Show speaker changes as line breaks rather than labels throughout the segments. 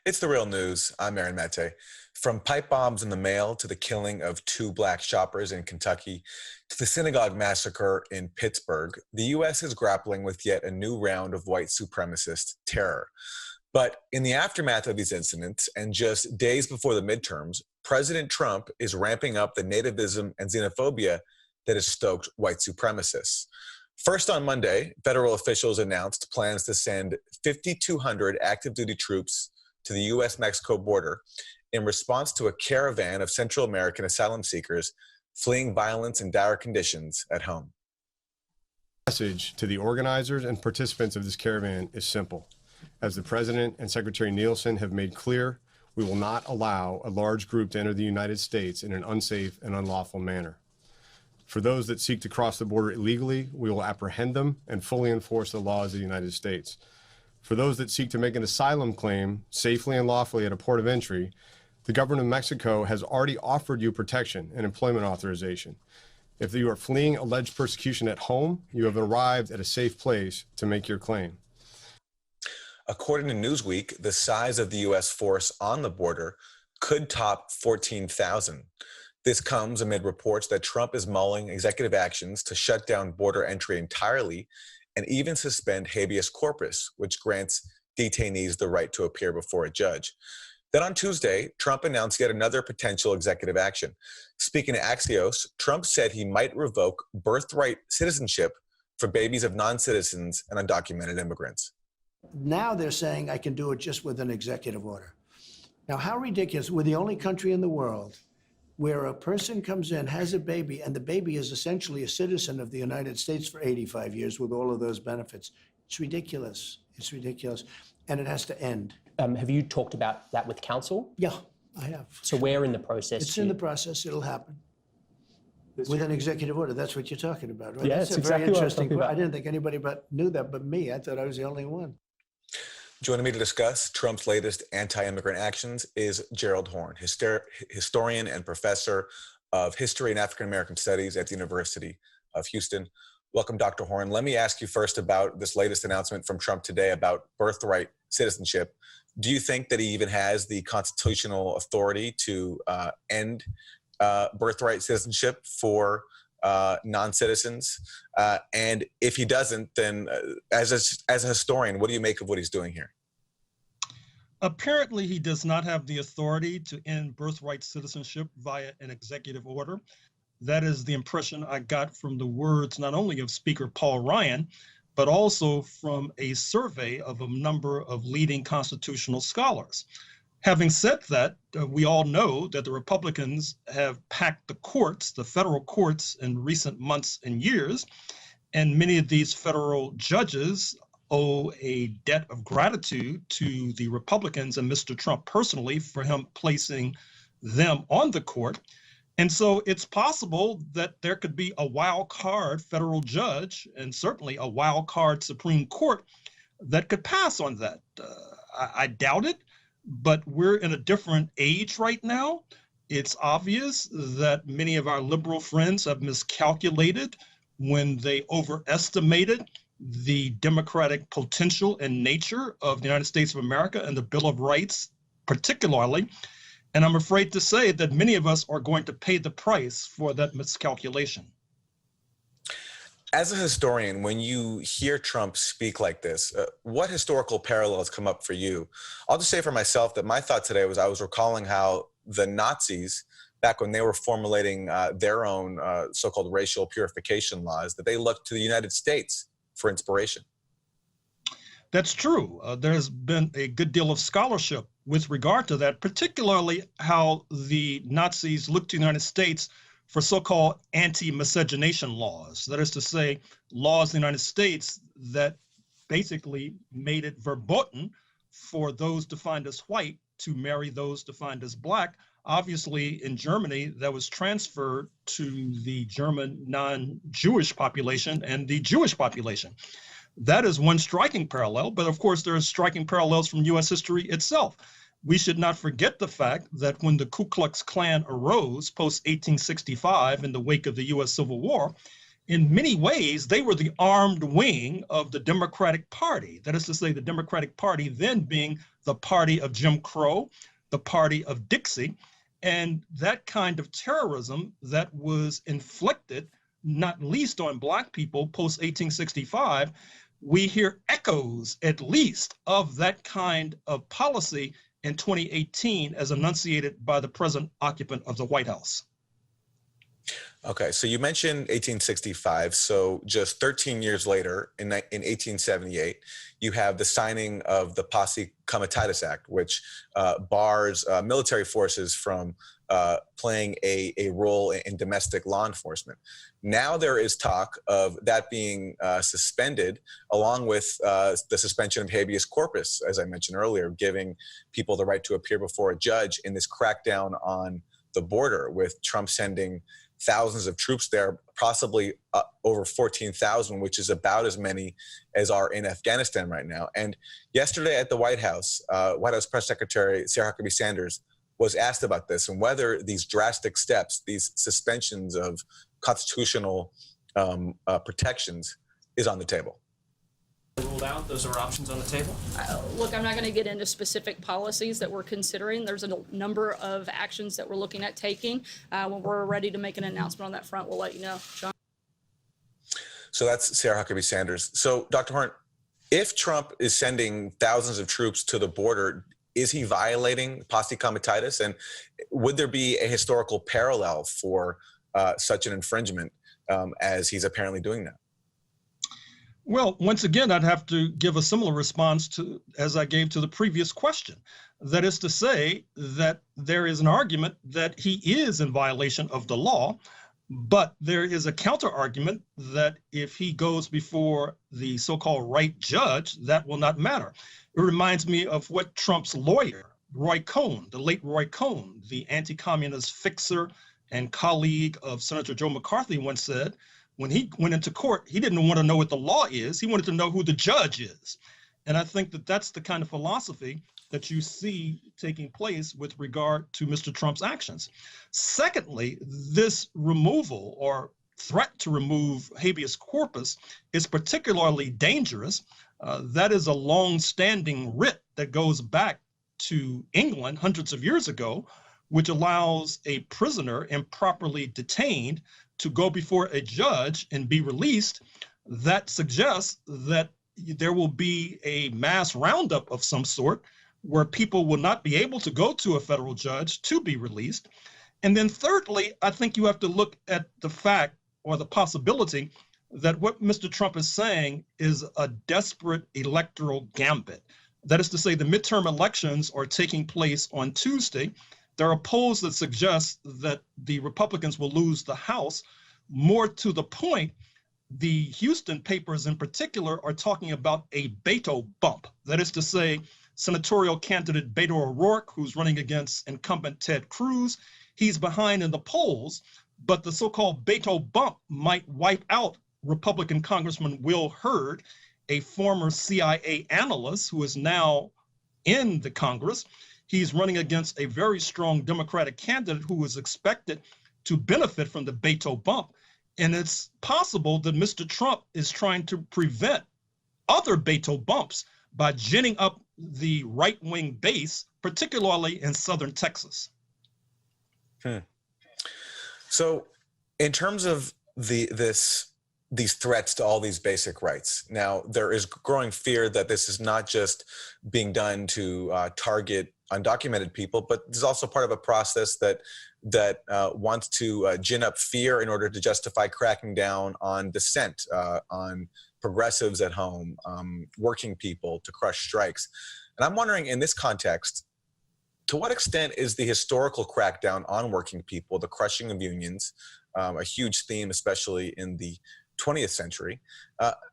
It's the real news. I'm Aaron Mate. From pipe bombs in the mail to the killing of two black shoppers in Kentucky to the synagogue massacre in Pittsburgh, the U.S. is grappling with yet a new round of white supremacist terror. But in the aftermath of these incidents, and just days before the midterms, President Trump is ramping up the nativism and xenophobia that has stoked white supremacists. First on Monday, federal officials announced plans to send 5,200 active duty troops to the U.S. Mexico border in response to a caravan of Central American asylum seekers fleeing violence and dire conditions at home.
The message to the organizers and participants of this caravan is simple. As the President and Secretary Nielsen have made clear, we will not allow a large group to enter the United States in an unsafe and unlawful manner. For those that seek to cross the border illegally, we will apprehend them and fully enforce the laws of the United States. For those that seek to make an asylum claim safely and lawfully at a port of entry, the government of Mexico has already offered you protection and employment authorization. If you are fleeing alleged persecution at home, you have arrived at a safe place to make your claim.
According to Newsweek, the size of the U.S. force on the border could top 14,000. This comes amid reports that Trump is mulling executive actions to shut down border entry entirely and even suspend habeas corpus, which grants detainees the right to appear before a judge. Then on Tuesday, Trump announced yet another potential executive action. Speaking to Axios, Trump said he might revoke birthright citizenship for babies of non-citizens and undocumented immigrants.
Now they're saying I can do it just with an executive order. Now, how ridiculous. We're the only country in the world where a person comes in, has a baby, and the baby is essentially a citizen of the United States for 85 years with all of those benefits. It's ridiculous. It's ridiculous. And it has to end.
Have you talked about that with council?
Yeah, I have.
So where in the process?
It's in the process. It'll happen. With an executive order. That's what you're talking about, right?
Yeah,
That's
it's
a very
exactly what I'm
interesting
talking about.
I didn't think anybody knew that but me. I thought I was the only one.
Joining me to discuss Trump's latest anti-immigrant actions is Gerald Horne, historian and professor of history and African-American studies at the University of Houston. Welcome, Dr. Horne. Let me ask you first about this latest announcement from Trump today about birthright citizenship. Do you think that he even has the constitutional authority to end birthright citizenship for non-citizens? And if he doesn't, then as a historian, what do you make of what he's doing here?
Apparently, he does not have the authority to end birthright citizenship via an executive order. That is the impression I got from the words not only of Speaker Paul Ryan, but also from a survey of a number of leading constitutional scholars. Having said that, we all know that the Republicans have packed the courts, the federal courts, in recent months and years, and many of these federal judges owe a debt of gratitude to the Republicans and Mr. Trump personally for him placing them on the court. And so it's possible that there could be a wild card federal judge and certainly a wild card Supreme Court that could pass on that. I doubt it. But we're in a different age right now. It's obvious that many of our liberal friends have miscalculated when they overestimated the democratic potential and nature of the United States of America and the Bill of Rights particularly. And I'm afraid to say that many of us are going to pay the price for that miscalculation.
As a historian, when you hear Trump speak like this, what historical parallels come up for you? I'll just say for myself that my thought today was I was recalling how the Nazis, back when they were formulating their own so-called racial purification laws, that they looked to the United States for inspiration.
That's true. There's been a good deal of scholarship with regard to that, particularly how the Nazis looked to the United States for so-called anti-miscegenation laws. That is to say, laws in the United States that basically made it verboten for those defined as white to marry those defined as black. Obviously, in Germany, that was transferred to the German non-Jewish population and the Jewish population. That is one striking parallel, but of course, there are striking parallels from U.S. history itself. We should not forget the fact that when the Ku Klux Klan arose post-1865 in the wake of the U.S. Civil War, in many ways, they were the armed wing of the Democratic Party. That is to say, the Democratic Party then being the party of Jim Crow, the party of Dixie, and that kind of terrorism that was inflicted, not least on Black people post 1865, we hear echoes, at least, of that kind of policy in 2018 as enunciated by the present occupant of the White House.
Okay, so you mentioned 1865. So just 13 years later, in 1878, you have the signing of the Posse Comitatus Act, which bars military forces from playing a role in domestic law enforcement. Now there is talk of that being suspended, along with the suspension of habeas corpus, as I mentioned earlier, giving people the right to appear before a judge in this crackdown on the border, with Trump sending thousands of troops there, possibly over 14,000, which is about as many as are in Afghanistan right now. And yesterday at the White House Press Secretary Sarah Huckabee Sanders was asked about this and whether these drastic steps, these suspensions of constitutional protections, is on the table.
Ruled out, those are options on the table?
Look, I'm not going to get into specific policies that we're considering. There's a number of actions that we're looking at taking. When we're ready to make an announcement on that front, we'll let you know. John?
So that's Sarah Huckabee Sanders. So, Dr. Horne, if Trump is sending thousands of troops to the border, is he violating Posse Comitatus? And would there be a historical parallel for such an infringement as he's apparently doing now?
Well, once again, I'd have to give a similar response to as I gave to the previous question. That is to say that there is an argument that he is in violation of the law, but there is a counter argument that if he goes before the so-called right judge, that will not matter. It reminds me of what Trump's lawyer, Roy Cohn, the late Roy Cohn, the anti-communist fixer and colleague of Senator Joe McCarthy, once said. When he went into court, he didn't want to know what the law is. He wanted to know who the judge is. And I think that that's the kind of philosophy that you see taking place with regard to Mr. Trump's actions. Secondly, this removal or threat to remove habeas corpus is particularly dangerous. That is a long-standing writ that goes back to England hundreds of years ago, which allows a prisoner improperly detained to go before a judge and be released. That suggests that there will be a mass roundup of some sort where people will not be able to go to a federal judge to be released. And then thirdly, I think you have to look at the fact or the possibility that what Mr. Trump is saying is a desperate electoral gambit. That is to say, the midterm elections are taking place on Tuesday. There are polls that suggest that the Republicans will lose the House. More to the point, the Houston papers in particular are talking about a Beto bump. That is to say, senatorial candidate Beto O'Rourke, who's running against incumbent Ted Cruz, he's behind in the polls, but the so-called Beto bump might wipe out Republican Congressman Will Hurd, a former CIA analyst who is now in the Congress. He's running against a very strong Democratic candidate who is expected to benefit from the Beto bump. And it's possible that Mr. Trump is trying to prevent other Beto bumps by ginning up the right-wing base, particularly in southern Texas.
So in terms of these threats to all these basic rights, now there is growing fear that this is not just being done to target undocumented people, but this is also part of a process that wants to gin up fear in order to justify cracking down on dissent, on progressives at home, working people, to crush strikes. And I'm wondering, in this context, to what extent is the historical crackdown on working people, the crushing of unions, a huge theme, especially in the 20th century,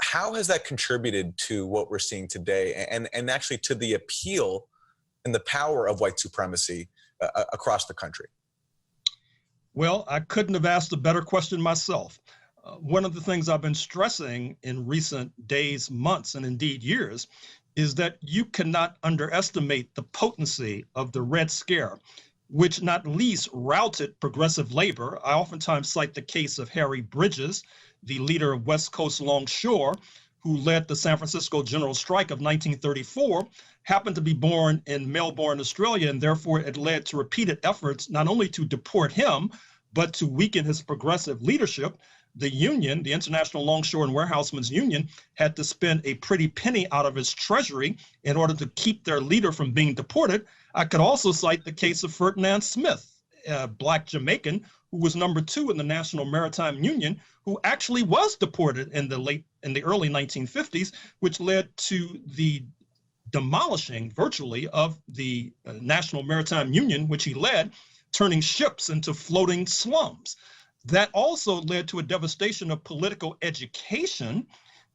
how has that contributed to what we're seeing today, and actually to the appeal and the power of white supremacy across the country?
Well, I couldn't have asked a better question myself. One of the things I've been stressing in recent days, months, and indeed years is that you cannot underestimate the potency of the Red Scare, which not least routed progressive labor. I oftentimes cite the case of Harry Bridges, the leader of West Coast Longshore, who led the San Francisco General Strike of 1934, happened to be born in Melbourne, Australia, and therefore it led to repeated efforts not only to deport him, but to weaken his progressive leadership. The union, the International Longshore and Warehousemen's Union, had to spend a pretty penny out of its treasury in order to keep their leader from being deported. I could also cite the case of Ferdinand Smith, a Black Jamaican who was number 2 in the National Maritime Union, who actually was deported in the early 1950s, which led to the demolishing virtually of the National Maritime Union, which he led, turning ships into floating slums. That also led to a devastation of political education,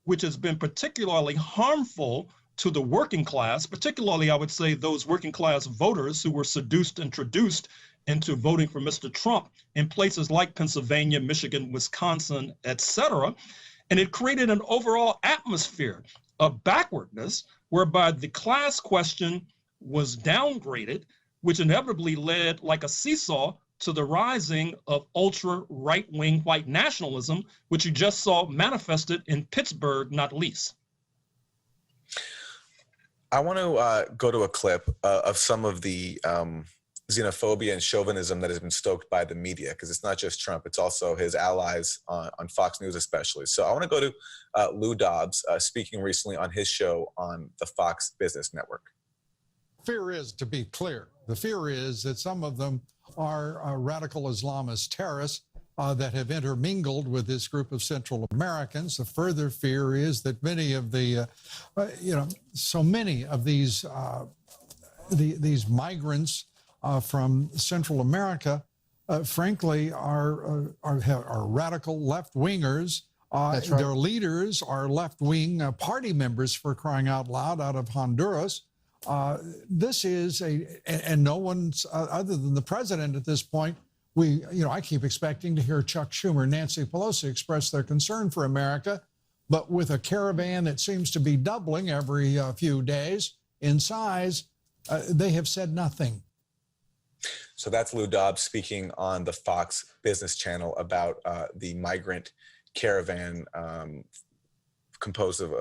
which has been particularly harmful to the working class, particularly, I would say, those working class voters who were seduced and traduced into voting for Mr. Trump in places like Pennsylvania, Michigan, Wisconsin, etc. And it created an overall atmosphere of backwardness whereby the class question was downgraded, which inevitably led like a seesaw to the rising of ultra right-wing white nationalism, which you just saw manifested in Pittsburgh, not least.
I want to go to a clip of some of the xenophobia and chauvinism that has been stoked by the media, because it's not just Trump, it's also his allies on Fox News especially. So I want to go to Lou Dobbs speaking recently on his show on the Fox Business Network.
Fear is, to be clear, the fear is that some of them are radical Islamist terrorists that have intermingled with this group of Central Americans. The further fear is that many of the, so many of these migrants from Central America, frankly, are radical left-wingers.
That's right.
Their leaders are left-wing party members, for crying out loud, out of Honduras. This is and no one's other than the president at this point. I keep expecting to hear Chuck Schumer and Nancy Pelosi express their concern for America, but with a caravan that seems to be doubling every few days in size, they have said nothing.
So that's Lou Dobbs speaking on the Fox Business Channel about the migrant caravan comprised of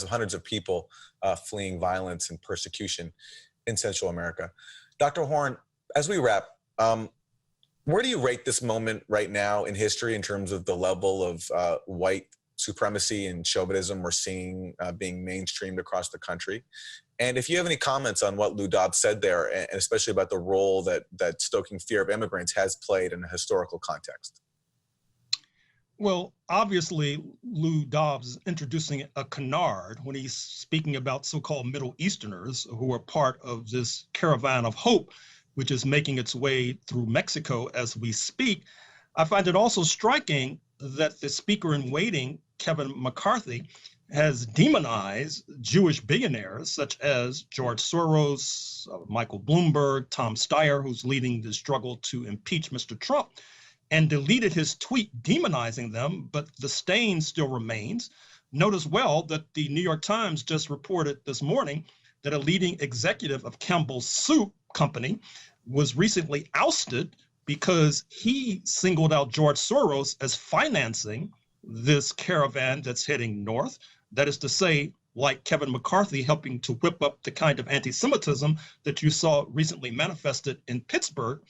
hundreds of people fleeing violence and persecution in Central America. Dr. Horne, as we wrap, where do you rate this moment right now in history in terms of the level of white supremacy and chauvinism we're seeing being mainstreamed across the country? And if you have any comments on what Lou Dobbs said there, and especially about the role that stoking fear of immigrants has played in a historical context.
Well, obviously, Lou Dobbs is introducing a canard when he's speaking about so-called Middle Easterners who are part of this caravan of hope, which is making its way through Mexico as we speak. I find it also striking that the speaker in waiting, Kevin McCarthy, has demonized Jewish billionaires such as George Soros, Michael Bloomberg, Tom Steyer, who's leading the struggle to impeach Mr. Trump, and deleted his tweet demonizing them, but the stain still remains. Note as well that the New York Times just reported this morning that a leading executive of Campbell's Soup Company was recently ousted because he singled out George Soros as financing this caravan that's heading north. That is to say, like Kevin McCarthy helping to whip up the kind of anti-Semitism that you saw recently manifested in Pittsburgh.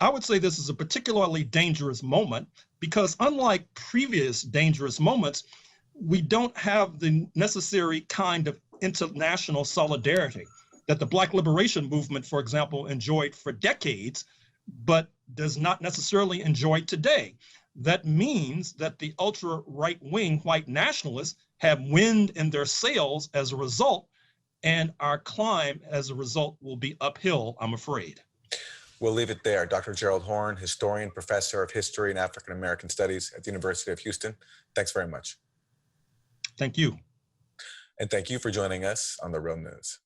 I would say this is a particularly dangerous moment because unlike previous dangerous moments, we don't have the necessary kind of international solidarity that the Black Liberation Movement, for example, enjoyed for decades, but does not necessarily enjoy today. That means that the ultra right-wing white nationalists have wind in their sails as a result, and our climb as a result will be uphill, I'm afraid.
We'll leave it there. Dr. Gerald Horne, historian, professor of history and African American studies at the University of Houston. Thanks very much.
Thank you.
And thank you for joining us on The Real News.